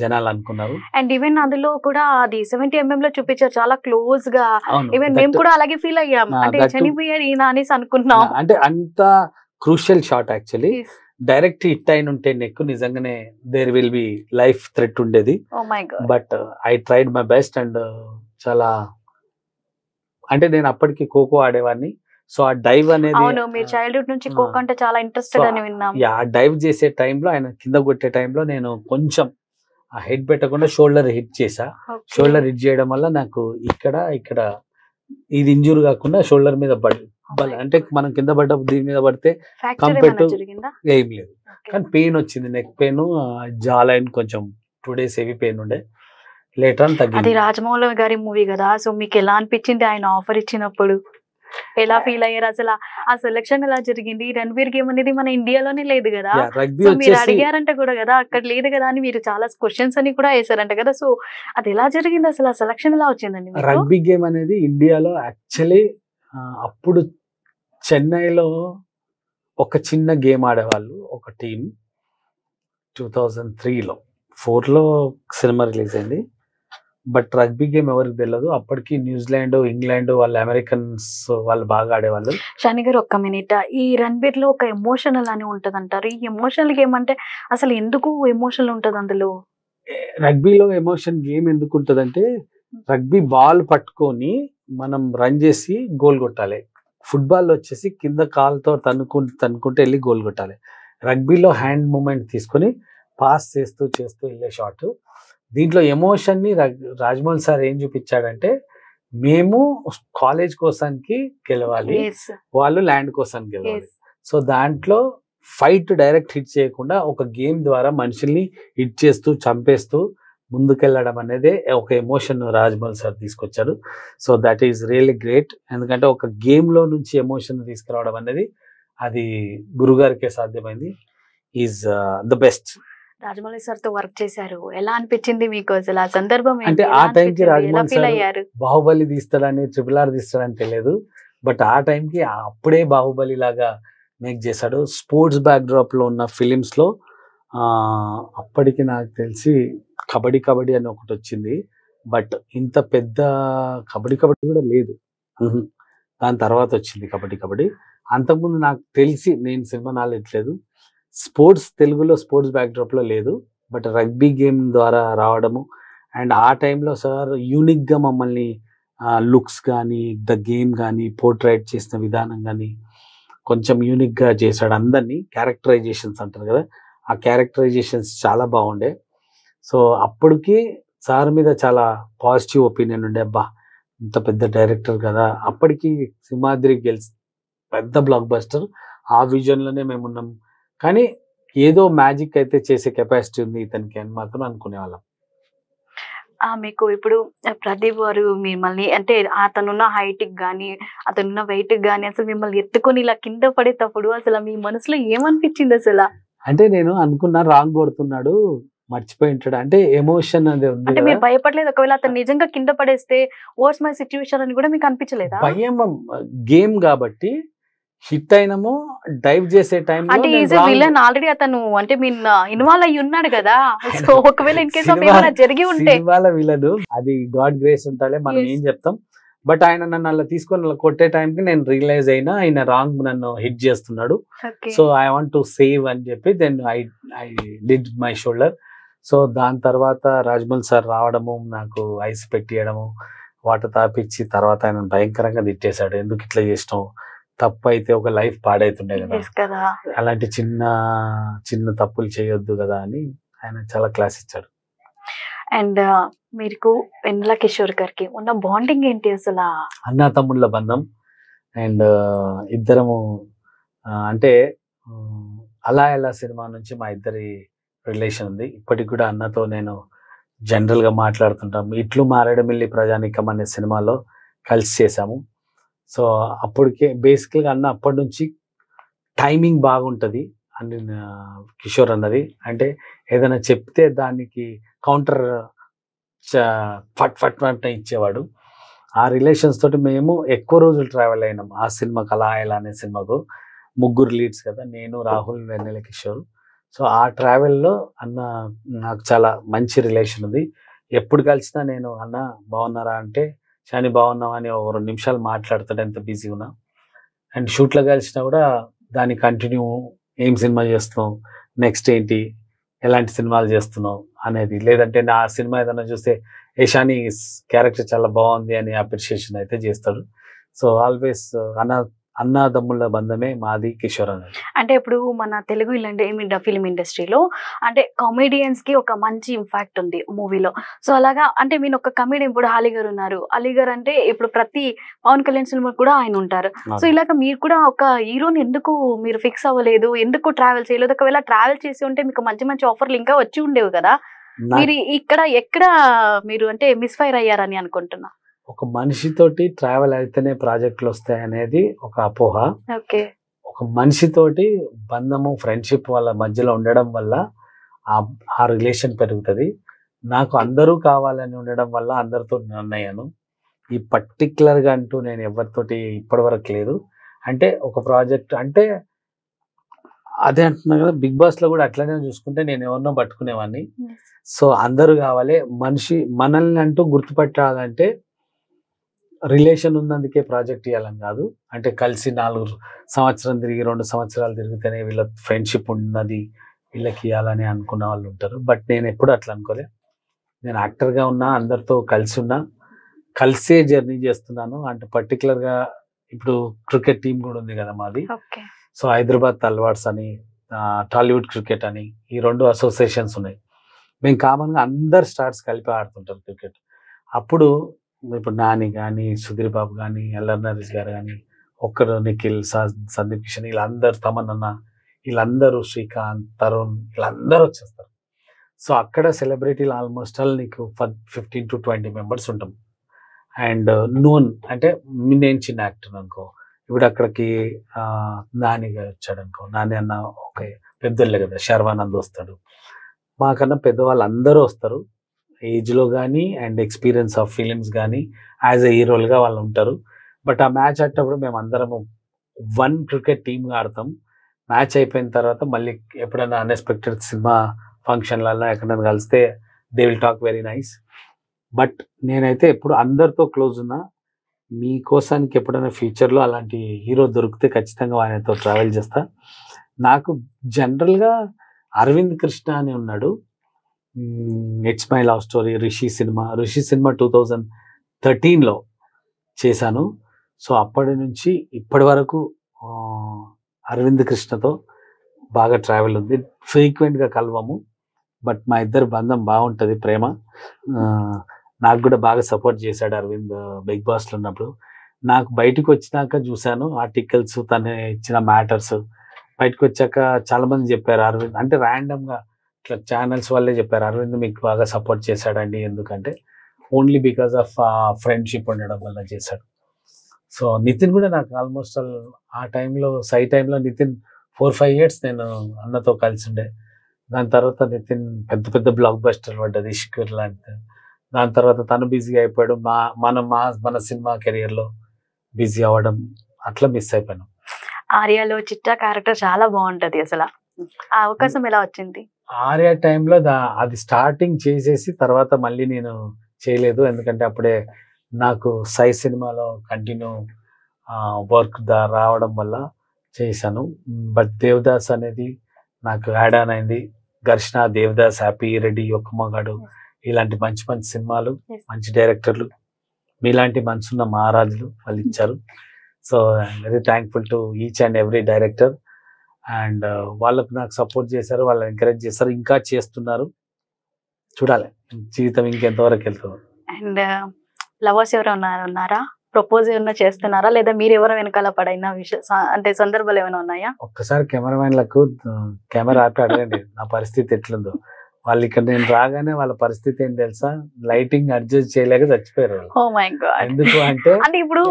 జనాలు అనుకున్నారు. అండ్ ఈవెన్ అందులో కూడా అది 70mm లో చూపించారు చాలా క్లోజ్ గా. ఈవెన్ మేము కూడా అలాగే ఫీల్ అయ్యాం, అంటే చనిపోయారు ఈయన అనేసి అనుకున్నాం. అంటే అంత crucial shot actually. Direct hit అయిన ఉంటే నెక్ నిజంగానే there will be life threat ఉండేది. But I tried my best. And చాలా అంటే నేను అప్పటికి ఖోఖో ఆడేవాడిని. సో ఆ డైవ్ అనేది మీరు చైల్డ్హుడ్ నుంచి ఖోఖో అంటే చాలా ఇంట్రెస్టెడ్ అని విన్నాం. ఆ డైవ్ చేసే టైంలో, ఆయన కింద కొట్టే టైంలో నేను కొంచెం ఆ హెడ్ పెట్టకుండా షోల్డర్ హిట్ చేసా. షోల్డర్ హిట్ చేయడం వల్ల నాకు ఇక్కడ ఇది ఇంజూర్ కాకుండా షోల్డర్ మీద అంటే మనం కింద పడ్డ దీని మీద పడితే కంపేర్ ఏం లేదు, కానీ పెయిన్ వచ్చింది. నెక్ పెయిన్, జా లైన్ కొంచెం 2 days హెవీ పెయిన్ ఉండే. లేటర్ తగ్గింది. అది రాజమౌళి గారి మూవీ కదా. సో మీకు ఎలా అనిపించింది ఆయన ఆఫర్ ఇచ్చినప్పుడు? ఎలా ఫీల్ అయ్యారు? అసలు ఆ సెలక్షన్ ఎలా జరిగింది? రణబీర్ గేమ్ అనేది మన ఇండియాలోనే లేదు కదా. సో మీరు అడిగారంట కూడా కదా, అక్కడ లేదు కదా అని మీరు చాలా క్వశ్చన్స్ అని కూడా వేసారంట కదా. సో అది ఎలా జరిగింది అసలు? ఆ సెలక్షన్ ఎలా వచ్చిందండి? రగ్బీ గేమ్ అనేది ఇండియాలో యాక్చువల్లీ అప్పుడు చెన్నైలో ఒక చిన్న గేమ్ ఆడేవాళ్ళు, ఒక టీం. 2003లో 4లో సినిమా రిలీజ్ అయింది. బట్ రగ్బీ గేమ్ ఎవరికి తెలియదు. అప్పటికి న్యూజిలాండ్, ఇంగ్లాండ్ వాళ్ళు, అమెరికన్స్ వాళ్ళు బాగా ఆడేవాళ్ళు. షాని గారు ఒక్క మినిట్, ఈ రణబీర్ లో ఒక ఎమోషనల్ అని ఉంటది అంటారు. ఈ ఎమోషనల్ గేమ్ అంటే అసలు ఎందుకు ఎమోషనల్ ఉంటది అందులో? రగ్బీలో ఎమోషన్ గేమ్ ఎందుకు ఉంటది అంటే, రగ్బీ బాల్ పట్టుకొని మనం రన్ చేసి గోల్ కొట్టాలి. ఫుట్బాల్ వచ్చేసి కింద కాలుతో తన్నుకుంటూ వెళ్ళి గోల్ కొట్టాలి. రగ్బీలో హ్యాండ్ మూమెంట్ తీసుకొని పాస్ చేస్తూ వెళ్ళే షాట్. దీంట్లో ఎమోషన్ ని రాజమౌళి సార్ ఏం చూపించాడంటే, మేము కాలేజ్ కోసానికి గెలవాలి, వాళ్ళు ల్యాండ్ కోసానికి గెలవాలి. సో దాంట్లో ఫైట్ డైరెక్ట్ హిట్ చేయకుండా ఒక గేమ్ ద్వారా మనుషుల్ని హిట్ చేస్తూ చంపేస్తూ ముందుకెళ్ళడం అనేది ఒక ఎమోషన్ రాజమౌళి సార్ తీసుకొచ్చాడు. So that is really great. ఎందుకంటే ఒక గేమ్లో నుంచి ఎమోషన్ తీసుకురావడం అనేది అది గురుగారికే సాధ్యమైంది. Is the best. Rajamouli sir తో వర్క్ చేశారు, ఎలా అనిపించింది మీకు అసలు ఆ సందర్భం? అంటే ఆ టైంకి రాజమౌళి సార్ బాహుబలి తీస్తాడని RRR తీస్తాడని తెలియదు, బట్ ఆ టైంకి అప్పుడే బాహుబలి లాగా మేక్ చేశాడు. స్పోర్ట్స్ బ్యాక్డ్రాప్ లో ఉన్న ఫిలిమ్స్ లో అప్పటికి నాకు తెలిసి కబడ్డీ అని ఒకటి వచ్చింది, బట్ ఇంత పెద్ద కబడ్డీ కూడా లేదు. దాని తర్వాత వచ్చింది కబడ్డీ. అంతకుముందు నాకు తెలిసి, నేను సినిమా నాలెడ్జ్ లేదు, తెలుగులో స్పోర్ట్స్ బ్యాక్డ్రాప్ లో లేదు, బట్ రగ్బీ గేమ్ ద్వారా రావడము. అండ్ ఆ టైంలో సార్ యూనిక్ గా మమ్మల్ని లుక్స్ కానీ ద గేమ్ కానీ పోర్ట్రైట్ చేసిన విధానం కానీ కొంచెం యూనిక్ గా చేశాడు. అందరినీ క్యారెక్టరైజేషన్స్ అంటారు కదా, ఆ క్యారెక్టరైజేషన్స్ చాలా బాగుండే. సో అప్పటికి సార్ మీద చాలా పాజిటివ్ ఒపీనియన్ ఉండే. అబ్బా ఇంత పెద్ద డైరెక్టర్ కదా, అప్పటికి సింహాద్రి పెద్ద బ్లాక్ బస్టర్, ఆ విజన్ లోనే మేము ఉన్నాం. కానీ ఏదో మ్యాజిక్ అయితే చేసే కెపాసిటీ ఉంది ఇతనికి అని మాత్రం అనుకునేవాళ్ళం. మీకు ఇప్పుడు ప్రదీప్ గారు మిమ్మల్ని అంటే అతనున్న హైట్ కి కానీ అతనున్న వెయిట్ కి కానీ అసలు మిమ్మల్ని ఎత్తుకొని ఇలా కింద పడేటప్పుడు అసలు మీ మనసులో ఏమనిపించింది అసలు? అంటే నేను అనుకున్నా రాంగ్ కొడుతున్నాడు, మర్చిపోయి ఉంటాడు అంటే ఎమోషన్ అది ఉంది. అంటే మీరు భయపడలేదు ఒకవేళ అతను నిజంగా కింద పడేస్తే వాట్స్ మై సిచ్యువేషన్ అని కూడా మీకు అనిపించలేదా? భయం, గేమ్ కాబట్టి హిట్ అయినము డైవ్ చేసే టైం అంటే ఈజ్ ఎ విలన్ ఆల్రెడీ అతను, అంటే మీ ఇన్వాల్వ్ అయ్యి ఉన్నాడు కదా, సో ఒకవేళ ఇన్ కేస్ ఆఫ్ ఏమైనా జరిగి ఉంటే సినిమాల విలన్ అది గాడ్ గ్రేస్ ఉంటాలే, మనం ఏం చెప్తాం. బట్ ఆయన నన్ను అలా తీసుకొని అలా కొట్టే టైంకి నేను రియలైజ్ అయినా ఆయన రాంగ్ నన్ను హిట్ చేస్తున్నాడు. So I want to save అని చెప్పి then I did my shoulder. సో దాని తర్వాత రాజమౌళి సార్ రావడము, నాకు ఐస్ పెట్టియడము, వాటర్ తాపిచ్చి తర్వాత ఆయన భయంకరంగా తిట్టేశాడు. ఎందుకు ఇట్లా చేసినావు, తప్పు అయితే ఒక లైఫ్ పాడైతుండే కదా, అలాంటి చిన్న చిన్న తప్పులు చేయొద్దు కదా అని ఆయన చాలా క్లాస్ ఇచ్చాడు. అండ్ మీకు వెన్నెల కిషోర్ గారికి ఉన్న బాండింగ్ ఏంటి అసలు? అన్న తమ్ముళ్ళ బంధం. అండ్ ఇద్దరము అంటే అలా ఎలా సినిమా నుంచి మా ఇద్దరి రిలేషన్ ఉంది. ఇప్పటికి కూడా అన్నతో నేను జనరల్ గా మాట్లాడుతుంటాం. ఇట్లు మారేడుమిల్లి ప్రజానీకం అనే సినిమాలో కలిసి చేశాము. సో అప్పటికే బేసికల్గా అన్న అప్పటి నుంచి టైమింగ్ బాగుంటుంది అని కిషోర్ అన్నది. అంటే ఏదైనా చెప్తే దానికి కౌంటర్ ఫట్ ఇచ్చేవాడు. ఆ రిలేషన్స్ తోటి మేము ఎక్కువ రోజులు ట్రావెల్ అయినాం. ఆ సినిమాకి అలా ఎలా అనే సినిమాకు 3 లీడ్స్ కదా, నేను, రాహుల్, వెన్నెల కిషోర్. సో ఆ ట్రావెల్లో అన్న నాకు చాలా మంచి రిలేషన్ ఉంది. ఎప్పుడు కలిసినా నేను అన్న బాగున్నారా అంటే షాని బాగున్నావా అని 2 నిమిషాలు మాట్లాడతాడు, ఎంత బిజీ ఉన్నా. అండ్ షూట్లో కలిసినా కూడా దాన్ని కంటిన్యూ, ఏం సినిమా చేస్తున్నావు, నెక్స్ట్ ఏంటి, ఎలాంటి సినిమాలు చేస్తున్నావు అనేది. లేదంటే నా సినిమా ఏదైనా చూస్తే ఏ షాని క్యారెక్టర్ చాలా బాగుంది అని అప్రిషియేషన్ అయితే చేస్తాడు. సో ఆల్వేస్ అన్నదమ్ముళ్ళ బంధమే మాది కిషోర్ అనేది. అంటే ఇప్పుడు మన తెలుగు ఫిలిం ఇండస్ట్రీలో అంటే కామెడియన్స్ కి ఒక మంచి ఇంపాక్ట్ ఉంది మూవీలో. సో అలాగా అంటే మీరు ఒక కమెడియన్, ఇప్పుడు అలీ గారు ఉన్నారు, అలీ గారు అంటే ఇప్పుడు ప్రతి పవన్ కళ్యాణ్ సినిమా కూడా ఆయన ఉంటారు. సో ఇలాగ మీరు కూడా ఒక హీరోని ఎందుకు మీరు ఫిక్స్ అవ్వలేదు, ఎందుకు ట్రావెల్ చేయలేదు? ఒకవేళ ట్రావెల్ చేసి ఉంటే మీకు మంచి మంచి ఆఫర్లు ఇంకా వచ్చి ఉండేవి కదా. మీరు ఇక్కడ ఎక్కడ మీరు అంటే మిస్ఫైర్ అయ్యారని అనుకుంటున్నా? ఒక మనిషితోటి ట్రావెల్ అయితేనే ప్రాజెక్టులు వస్తాయి అనేది ఒక అపోహ. ఒక మనిషితోటి బంధము, ఫ్రెండ్షిప్ వాళ్ళ మధ్యలో ఉండడం వల్ల ఆ రిలేషన్ పెరుగుతుంది. నాకు అందరూ కావాలని ఉండడం వల్ల అందరితో అయ్యాను. ఈ పర్టికులర్గా అంటూ నేను ఎవరితోటి ఇప్పటి వరకు లేదు. అంటే ఒక ప్రాజెక్ట్ అంటే అదే అంటున్నా కదా, బిగ్ బాస్ లో కూడా అట్లనే చూసుకుంటే నేను ఎవరినో పట్టుకునేవాడిని. సో అందరూ కావాలి. మనల్ని అంటూ గుర్తుపట్టాలంటే రిలేషన్ ఉన్నందుకే ప్రాజెక్ట్ ఇవ్వాలని కాదు. అంటే కలిసి 4 సంవత్సరం తిరిగి 2 సంవత్సరాలు తిరిగితేనే వీళ్ళ ఫ్రెండ్షిప్ ఉన్నది, వీళ్ళకి ఇవ్వాలని అనుకున్న వాళ్ళు ఉంటారు. బట్ నేను ఎప్పుడు అట్లా అనుకోలే. నేను యాక్టర్గా ఉన్నా, అందరితో కలిసి ఉన్నా, కలిసే జర్నీ చేస్తున్నాను. అంటే పర్టికులర్గా ఇప్పుడు క్రికెట్ టీం కూడా ఉంది కదా మాది. సో హైదరాబాద్ తల్వార్స్ అని, టాలీవుడ్ క్రికెట్ అని, ఈ 2 అసోసియేషన్స్ ఉన్నాయి. మేము కామన్గా అందరు స్టార్స్ కలిపి ఆడుతుంటారు క్రికెట్. అప్పుడు ఇప్పుడు నాని కానీ, సుధీర్ బాబు కానీ, ఎల్ఆర్ నరేష్ గారు కానీ, ఒక్కరు నిఖిల్, సందీప్ కిషన్, వీళ్ళందరూ, తమన్ అన్న, వీళ్ళందరూ శ్రీకాంత్, తరుణ్ వీళ్ళందరూ వచ్చేస్తారు. సో అక్కడ సెలబ్రిటీలు ఆల్మోస్ట్ ఆల్ నీకు 15 to 20 మెంబర్స్ ఉంటాం. అండ్ నోన్ అంటే నేను చిన్న యాక్టర్ అనుకో, ఇప్పుడు అక్కడికి నాని వచ్చాడు అనుకో, నాని అన్న ఒక పెద్దోళ్ళే కదా, శర్వానంద్ వస్తాడు, మాకన్నా పెద్దవాళ్ళు అందరూ వస్తారు ఏజ్లో కానీ అండ్ ఎక్స్పీరియన్స్ ఆఫ్ ఫిలిమ్స్ కానీ యాజ్ ఎ హీరోలుగా వాళ్ళు ఉంటారు. బట్ ఆ మ్యాచ్ ఆడేటప్పుడు మేము అందరము 1 క్రికెట్ టీమ్గా ఆడతాం. మ్యాచ్ అయిపోయిన తర్వాత మళ్ళీ ఎప్పుడైనా అన్ఎక్స్పెక్టెడ్ సినిమా ఫంక్షన్లలో ఎక్కడైనా కలిస్తే they will talk very nice. But నేనైతే ఎప్పుడు అందరితో క్లోజ్ ఉన్నా. మీకోసానికి ఎప్పుడైనా ఫ్యూచర్లో అలాంటి హీరో దొరికితే ఖచ్చితంగా ఆయనతో ట్రావెల్ చేస్తా. నాకు జనరల్గా అరవింద్ కృష్ణ అని ఉన్నాడు, it's my love story, Rishi cinema 2013లో చేశాను. సో అప్పటి నుంచి ఇప్పటి వరకు అరవింద్ కృష్ణతో బాగా ట్రావెల్ ఉంది. ఫ్రీక్వెంట్గా కలవము, బట్ మా ఇద్దరు బంధం బాగుంటుంది, ప్రేమ. నాకు కూడా బాగా సపోర్ట్ చేశాడు అరవింద్ బిగ్ బాస్లో ఉన్నప్పుడు. నాకు బయటకు వచ్చినాక చూశాను ఆర్టికల్స్, తను ఇచ్చిన మ్యాటర్స్. బయటకు వచ్చాక చాలామంది చెప్పారు అరవింద్ అంటే ర్యాండమ్గా ఇట్లా ఛానల్స్ వాళ్ళే చెప్పారు అరవింద్ మీకు బాగా సపోర్ట్ చేశాడండి, ఎందుకంటే ఓన్లీ బికాస్ ఆఫ్ ఫ్రెండ్షిప్ ఉండడం వల్ల చేశాడు. సో నితిన్ కూడా నాకు ఆల్మోస్ట్ ఆ టైంలో టైంలో నితిన్ 4-5 years నేను అన్నతో కలిసి ఉండే. దాని తర్వాత నితిన్ పెద్ద బ్లాక్ బస్టర్ పడ్డది ఇష్క్ లాంటి. దాని తర్వాత తను బిజీ అయిపోయాడు, మన సినిమా కెరియర్లో బిజీ అవ్వడం, అట్లా మిస్ అయిపోయాను. ఆర్యాలో చిట్టా క్యారెక్టర్ చాలా బాగుంటది, అసలు ఆ అవకాశం ఎలా వచ్చింది? ఆర్యా టైంలో అది స్టార్టింగ్ చేసేసి తర్వాత మళ్ళీ నేను చేయలేదు, ఎందుకంటే అప్పుడే నాకు సై సినిమాలో కంటిన్యూ వర్క్ రావడం వల్ల చేశాను. బట్ దేవదాస్ అనేది నాకు యాడ్ ఆన్ అయింది. ఘర్షణ, దేవదాస్, హ్యాపీ, రెడ్డి, ఒక్క మగాడు ఇలాంటి మంచి సినిమాలు, మంచి డైరెక్టర్లు, మీలాంటి మనసున్న మహారాజులు వాళ్ళు ఇచ్చారు. So I'm very thankful to each and every director. And వాళ్ళకు నాకు సపోర్ట్ చేశారు, వాళ్ళు ఎంకరేజ్ చేశారు, ఇంకా చేస్తున్నారు. చూడాలి జీవితం ఇంకెంతవరకు వెళ్తుందో. అండ్ లవర్స్ ఎవరు ఉన్నారా? ప్రపోజ్ ఏమన్నా చేస్తున్నారా, లేదా మీరు ఎవరు వెనకాల పడైన అంటే సందర్భాలు ఏమైనా ఉన్నాయా? ఒక్కసారి కెమెరామెన్లకు కెమెరా ఆపి అడగండి నా పరిస్థితి ఎట్లుందో. వాళ్ళు ఇక్కడ నేను రాగానే వాళ్ళ పరిస్థితి ఏం తెలుసా, లైటింగ్ అడ్జస్ట్ చేయలేక చచ్చిపోయారు. ఎందుకు అంటే ఇప్పుడు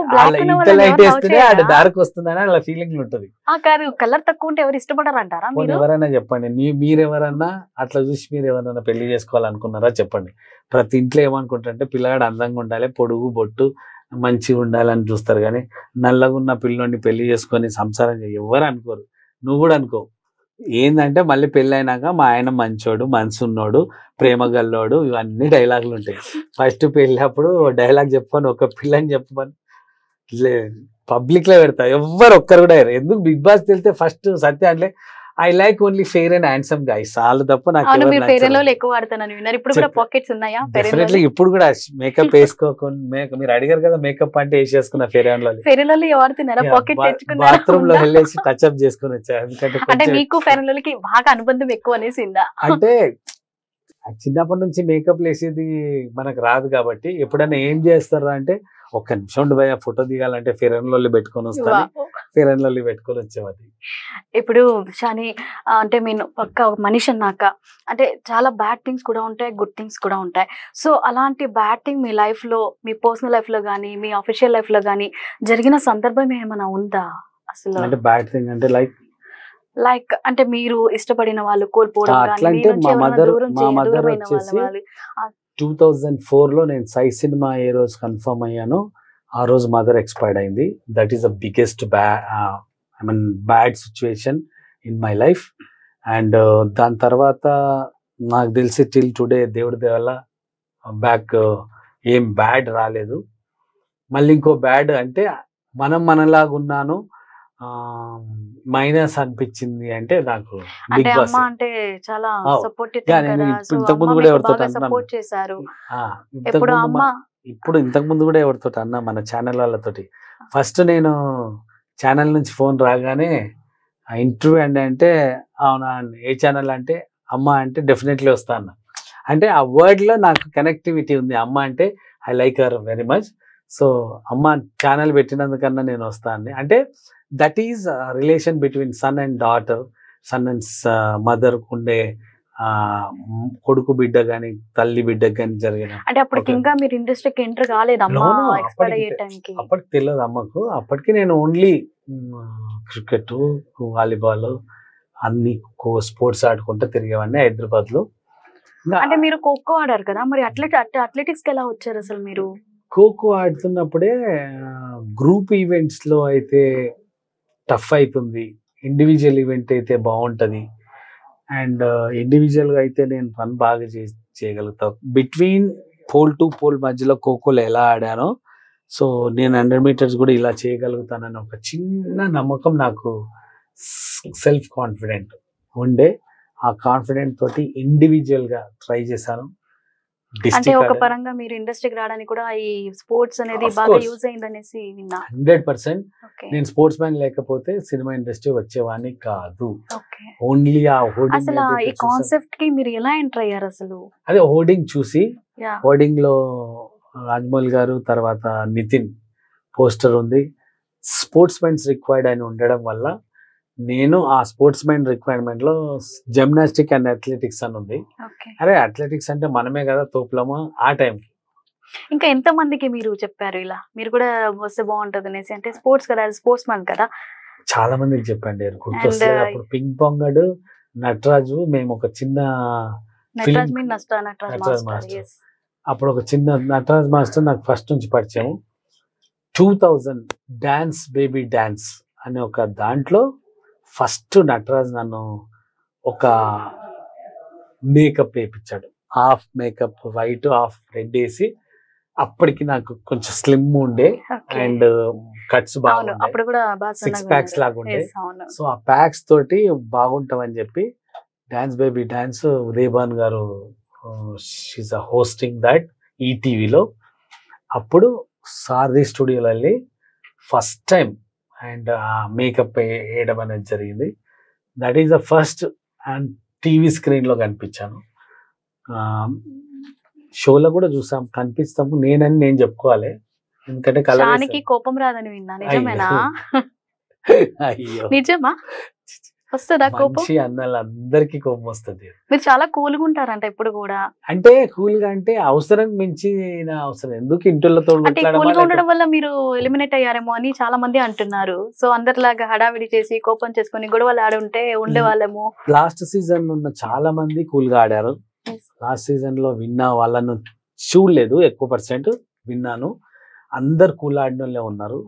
ఇంత లైట్ వేస్తేనే అది డార్క్ వస్తుందని అలా ఫీలింగ్ ఉంటది. కలర్ తక్కువ ఉంటే ఎవరు ఇష్టపడరు అంటారా? ఎవరైనా చెప్పండి, మీరెవరన్నా అట్లా చూసి మీరు ఎవరైనా పెళ్లి చేసుకోవాలనుకున్నారా చెప్పండి. ప్రతి ఇంట్లో ఏమనుకుంటారంటే పిల్లగాడు అందంగా ఉండాలి, పొడుగు బొట్టు మంచిగా ఉండాలని చూస్తారు, కానీ నల్లగా ఉన్న పిల్లోని పెళ్లి చేసుకొని సంసారం ఎవరు అనుకోరు. నువ్వు కూడా అనుకో. ఏంటంటే మళ్ళీ పెళ్ళి అయినాక మా ఆయన మంచోడు, మనసు ఉన్నోడు, ప్రేమ గల్లోడు, ఇవన్నీ డైలాగులు ఉంటాయి. ఫస్ట్ పెళ్ళి అప్పుడు డైలాగ్ చెప్పని ఒక పిల్లని చెప్పమని పబ్లిక్ లో పెడతా, ఎవ్వరు ఒక్కరు కూడా. ఎందుకు బిగ్ బాస్ వెళ్తే ఫస్ట్ సత్య అంటే I like only fair and handsome guys వాళ్ళు తప్ప నాకు ఇప్పుడు కూడా మేకప్ వేసుకోకుండా, మీరు అడిగారు కదా మేకప్ అంటే వేసేసుకున్న ఫెయిర్ అండ్ లవ్లీ బాత్రూమ్ లో వెళ్ళేసి టచ్ అప్ చేసుకుని వచ్చా. ఎందుకంటే మీకు ఫెయిర్ అండ్ లవ్లీకి బాగా అనుబంధం ఎక్కువ అనేసిందా? అంటే చిన్నప్పటి నుంచి మేకప్ వేసేది మనకు రాదు కాబట్టి ఎప్పుడైనా ఏం చేస్తారా అంటే ఒక్క నిమిషం ఉండి భయ ఫోటో దిగాలంటే ఫెయిర్ అండ్ లవ్లీ పెట్టుకొని వస్తాను, ఫెయిర్ అండ్ లవ్లీ పెట్టుకొని వచ్చేవాడి. ఇప్పుడు షాని అంటే మీరు ఒక మనిషి అన్నాక అంటే చాలా బ్యాడ్ థింగ్స్ కూడా ఉంటాయి, గుడ్ థింగ్స్ కూడా ఉంటాయి. సో అలాంటి బ్యాడ్ థింగ్ మీ లైఫ్ లో, మీ పర్సనల్ లైఫ్ లో కానీ మీ అఫీషియల్ లైఫ్ లో కానీ జరిగిన సందర్భం ఏమైనా ఉందా అసలు? అంటే బ్యాడ్ థింగ్ అంటే లైక్ అంటే మీరు ఇష్టపడిన వాళ్ళు కోల్పోవడం, మా మదర్ వచ్చేసి 2004లో నేను సై సినిమా ఏ రోజు కన్ఫర్మ్ అయ్యానో ఆ రోజు మదర్ ఎక్స్పైర్డ్ అయింది. That is the biggest bad situation in my life. And దాని తర్వాత నాకు తెలిసి టిల్ టుడే దేవుడి దేవల్ల బ్యాక్ ఏం బ్యాడ్ రాలేదు. మళ్ళీ ఇంకో బ్యాడ్ అంటే మనలాగా ఉన్నాను మైనస్ అనిపించింది అంటే నాకు బిగ్ బాస్. అంటే చాలా సపోర్టివ్ ఇంతకు ముందు కూడా ఎవరితో ఇంతకు ముందు కూడా ఎవరితో అన్నా మన ఛానల్ వాళ్ళతోటి. ఫస్ట్ నేను ఛానల్ నుంచి ఫోన్ రాగానే ఇంటర్వ్యూ అంటే అవునా ఏ ఛానల్ అంటే అమ్మ అంటే డెఫినెట్లీ వస్తా అన్న. అంటే ఆ వర్డ్ లో నాకు కనెక్టివిటీ ఉంది. అమ్మ అంటే I like her very much. So అమ్మ ఛానల్ పెట్టినందుకన్నా నేను వస్తా అండి. అంటే that is relation between son and daughter. Son and mother ఉండే కొడుకు బిడ్డ గాని తల్లి బిడ్డ గాని జరిగిన అంటే అప్పటికి ఇంకా మీరు ఇండస్ట్రీకి ఎంటర్ కాలేదు అమ్మా ఎక్స్పైర్ అయ్యే టైంకి? అప్పటికి తెలియదు అమ్మకు. అప్పటికి నేను ఓన్లీ క్రికెట్, వాలీబాల్ అన్ని స్పోర్ట్స్ ఆడుకుంటూ తిరిగేవాడిని హైదరాబాద్ లో. అంటే మీరు ఖోఖో ఆడారు కదా, మరి అథ్లెటిక్స్ కి ఎలా వచ్చారు అసలు మీరు? ఖోఖో ఆడుతున్నప్పుడే గ్రూప్ ఈవెంట్స్ లో అయితే టఫ్ అవుతుంది, ఇండివిజువల్ ఈవెంట్ అయితే బాగుంటది. అండ్ ఇండివిజువల్ గా అయితే నేను పని బాగా చేయగలుగుతా. బిట్వీన్ పోల్ టు పోల్ మధ్యలో ఖోఖోలో ఎలా ఆడానో, సో నేను 100 meters కూడా ఇలా చేయగలుగుతానని ఒక చిన్న నమ్మకం, నాకు సెల్ఫ్ కాన్ఫిడెంట్ ఉండే. ఆ కాన్ఫిడెంట్ తోటి ఇండివిజువల్ గా ట్రై చేశాను. అంటే ఒక పరంగా మీరు ఇండస్ట్రీకి రావడానికి కూడా ఈ స్పోర్ట్స్ అనేది బాగా యూజ్ అయిందనేసి విన్నా. 100%. నేను స్పోర్ట్స్ మ్యాన్ లేకపోతే సినిమా ఇండస్ట్రీ వచ్చేవాడిని కాదు. ఓన్లీ ఆ హోర్డింగ్, అసలు ఈ కాన్సెప్ట్ కి మీరు ఎలా ఎంటర్ అయ్యారు అసలు? అదే హోర్డింగ్ చూసి, హోర్డింగ్ లో రాజమౌళి గారు తర్వాత నితిన్ పోస్టర్ ఉంది, స్పోర్ట్స్ మెన్స్ రిక్వైర్డ్ అని ఉండడం వల్ల నేను ఆ స్పోర్ట్స్ మెన్ రిక్వైర్మెంట్ లో జిమ్నాస్టిక్ అండ్ అథ్లెటిక్స్ అని ఉంది. అరే అథ్లెటిక్స్ అంటే మనమే కదా తోపులమా ఆ టైంకి. ఇంకా ఎంత మందికి మీరు చెప్పారు ఇలా మీరు కూడా వస్తే బాగుంటది అనేసి? అంటే స్పోర్ట్స్ కదా, స్పోర్ట్స్ మ్యాన్ కదా, చాలా మందికి చెప్పండి. గుర్తొస్తే అప్పుడు పింగ్ పాంగడ్, నటరాజు, మేము ఒక చిన్న అప్పుడు ఒక చిన్న నటరాజ్ మాస్టర్ నాకు ఫస్ట్ నుంచి పరిచయం. 2000 డాన్స్ బేబీ డాన్స్ అనే ఒక దాంట్లో ఫస్ట్ నటరాజ్ నన్ను ఒక మేకప్ వేయించాడు. Half makeup white, half red వేసి. అప్పటికి నాకు కొంచెం స్లిమ్ ఉండే అండ్ కట్స్ బాగుండే, 6 packs లాగా ఉండే. సో ఆ ప్యాక్స్ తోటి బాగుంటామని చెప్పి డాన్స్ బేబీ డాన్స్ ఉదయభాన్ గారు షీఈస్ హోస్టింగ్ దట్ ఈటీవీలో. అప్పుడు సారథి స్టూడియోలో వెళ్ళి ఫస్ట్ టైం అండ్ మేకప్ వేయడం అనేది జరిగింది. That is the first. And TV screen లో కనిపించాను, షోలో కూడా చూసాం, కనిపిస్తాము నేనని నేను చెప్పుకోవాలి, ఎందుకంటే కళానికి కోపం రాదని విన్నా. నిజమేనా? అయ్యో నిజమా? వస్తుందా కోపం? అందరికి కోపం వస్తుంది. మీరు చాలా కూల్గా ఉంటారంట ఇప్పుడు కూడా. అంటే కూల్గా అంటే అవసరం మించి అవసరం ఎందుకు ఇంటితో కూల్గా ఉండడం వల్ల మీరు ఎలిమినేట్ అయ్యారేమో అని చాలా మంది అంటున్నారు. సో అందరిలాగా హడావిడి చేసి కోపం చేసుకుని గొడవలు ఆడుంటే ఉండేవాళ్ళేమో. లాస్ట్ సీజన్ ఉన్న చాలా మంది కూల్గా ఆడారు. లాస్ట్ సీజన్ లో విన్నా వాళ్ళను చూడలేదు, ఎక్కువ పర్సెంట్ విన్నాను. అందరు కూల్ ఆడిన వాళ్ళే ఉన్నారు.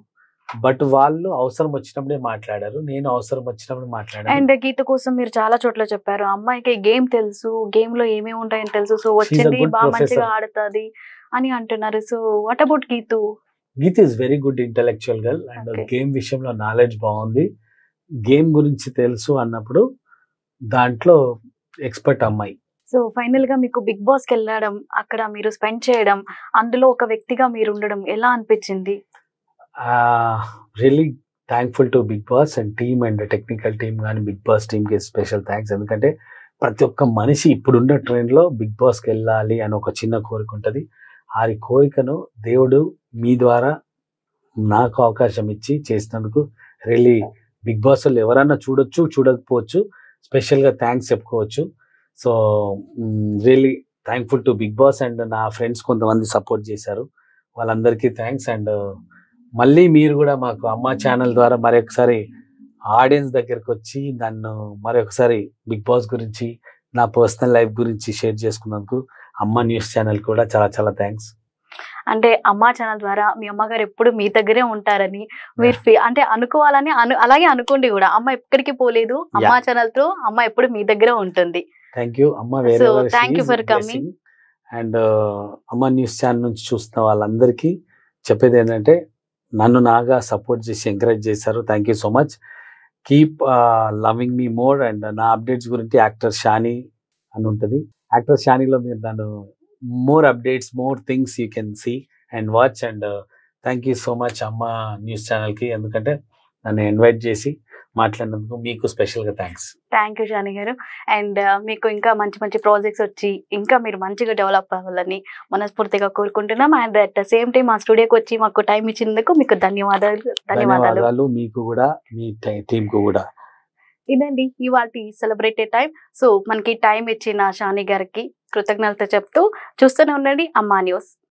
బట్ వాళ్ళు అవసరం వచ్చినప్పుడే మాట్లాడారు, నేను అవసరం వచ్చినప్పుడు మాట్లాడాను. అండ్ గీత కోసం మీరు చాలా చోట్ల చెప్పారు, అమ్మాయికి గేమ్ తెలుసు, గేమ్ లో ఏమేమి ఉంటాయని తెలుసు, సో వచ్చింది బాగా మంచిగా ఆడుతుంది అని అంటున్నారు. So what about Geethu? Geetha is very good intellectual girl and game విషయంలో నాలెడ్జ్ బాగుంది. గేమ్ గురించి తెలుసు అన్నప్పుడు దాంట్లో ఎక్స్పర్ట్ అమ్మాయి. సో ఫైనల్ గా మీకు బిగ్ బాస్ కి వెళ్ళడం, అక్కడ మీరు స్పెండ్ చేయడం, అందులో ఒక వ్యక్తిగా మీరు ఉండడం ఎలా అనిపించింది? Really thankful to Bigg Boss and team and technical team కానీ బిగ్ బాస్ టీమ్కి స్పెషల్ థ్యాంక్స్. ఎందుకంటే ప్రతి ఒక్క మనిషి ఇప్పుడున్న ట్రెండ్లో బిగ్ బాస్కి వెళ్ళాలి అని ఒక చిన్న కోరిక ఉంటుంది. ఆ కోరికను దేవుడు మీ ద్వారా నాకు అవకాశం ఇచ్చి చేసినందుకు రియలీ బిగ్ బాస్ వాళ్ళు ఎవరన్నా చూడొచ్చు, చూడకపోవచ్చు, స్పెషల్గా థ్యాంక్స్ చెప్పుకోవచ్చు. So really thankful to Bigg Boss and నా ఫ్రెండ్స్ కొంతమంది సపోర్ట్ చేశారు, వాళ్ళందరికీ థ్యాంక్స్. అండ్ మళ్ళీ మీరు కూడా మాకు అమ్మ ఛానల్ ద్వారా మరొకసారి ఆడియన్స్ దగ్గరకు వచ్చి నన్ను మరొకసారి బిగ్ బాస్ గురించి, నా పర్సనల్ లైఫ్ గురించి షేర్ చేసుకున్నందుకు అమ్మ న్యూస్ ఛానల్ కూడా చాలా చాలా థ్యాంక్స్. అంటే అమ్మ ఛానల్ ద్వారా మీ అమ్మగారు ఎప్పుడు మీ దగ్గరే ఉంటారని మీరు అంటే అనుకోవాలని అలాగే అనుకోండి కూడా. అమ్మ ఎక్కడికి పోలేదు, అమ్మ ఛానల్ తో అమ్మ ఎప్పుడు మీ దగ్గర ఉంటుంది. థ్యాంక్ యూ అమ్మ, thank you for coming. And Amma news channel నుంచి చూస్తున్న వాళ్ళందరికీ చెప్పేది ఏంటంటే, నన్ను నాగా సపోర్ట్ చేసి ఎంకరేజ్ చేశారు. Thank you so much. Keep loving me more. And నా అప్డేట్స్ గురించి యాక్టర్ షాని అని ఉంటుంది, యాక్టర్ షానీలో మీరు నన్ను more updates, more things you can see and watch. And thank you so much Amma news ఛానల్కి, ఎందుకంటే నన్ను ఇన్వైట్ చేసి మాట్లాడినందుకు మీకు స్పెషల్గా థ్యాంక్స్. థ్యాంక్ యూ షాని గారు. అండ్ మీకు ఇంకా మంచి మంచి ప్రాజెక్ట్స్ వచ్చి ఇంకా మీరు మంచిగా డెవలప్ అవ్వాలని మనస్ఫూర్తిగా కోరుకుంటున్నాం. And at the same time మా స్టూడియోకి వచ్చి మాకు టైం ఇచ్చినందుకు మీకు ధన్యవాదాలు. మీకు కూడా, మీ టీంకు కూడా. ఇదండి ఇవాల్టి సెలబ్రేటెడ్ టైం. సో మనకి టైం ఇచ్చిన షాని గారికి కృతజ్ఞతలు చెప్తూ చూస్తూనే ఉండండి అమ్మా న్యూస్.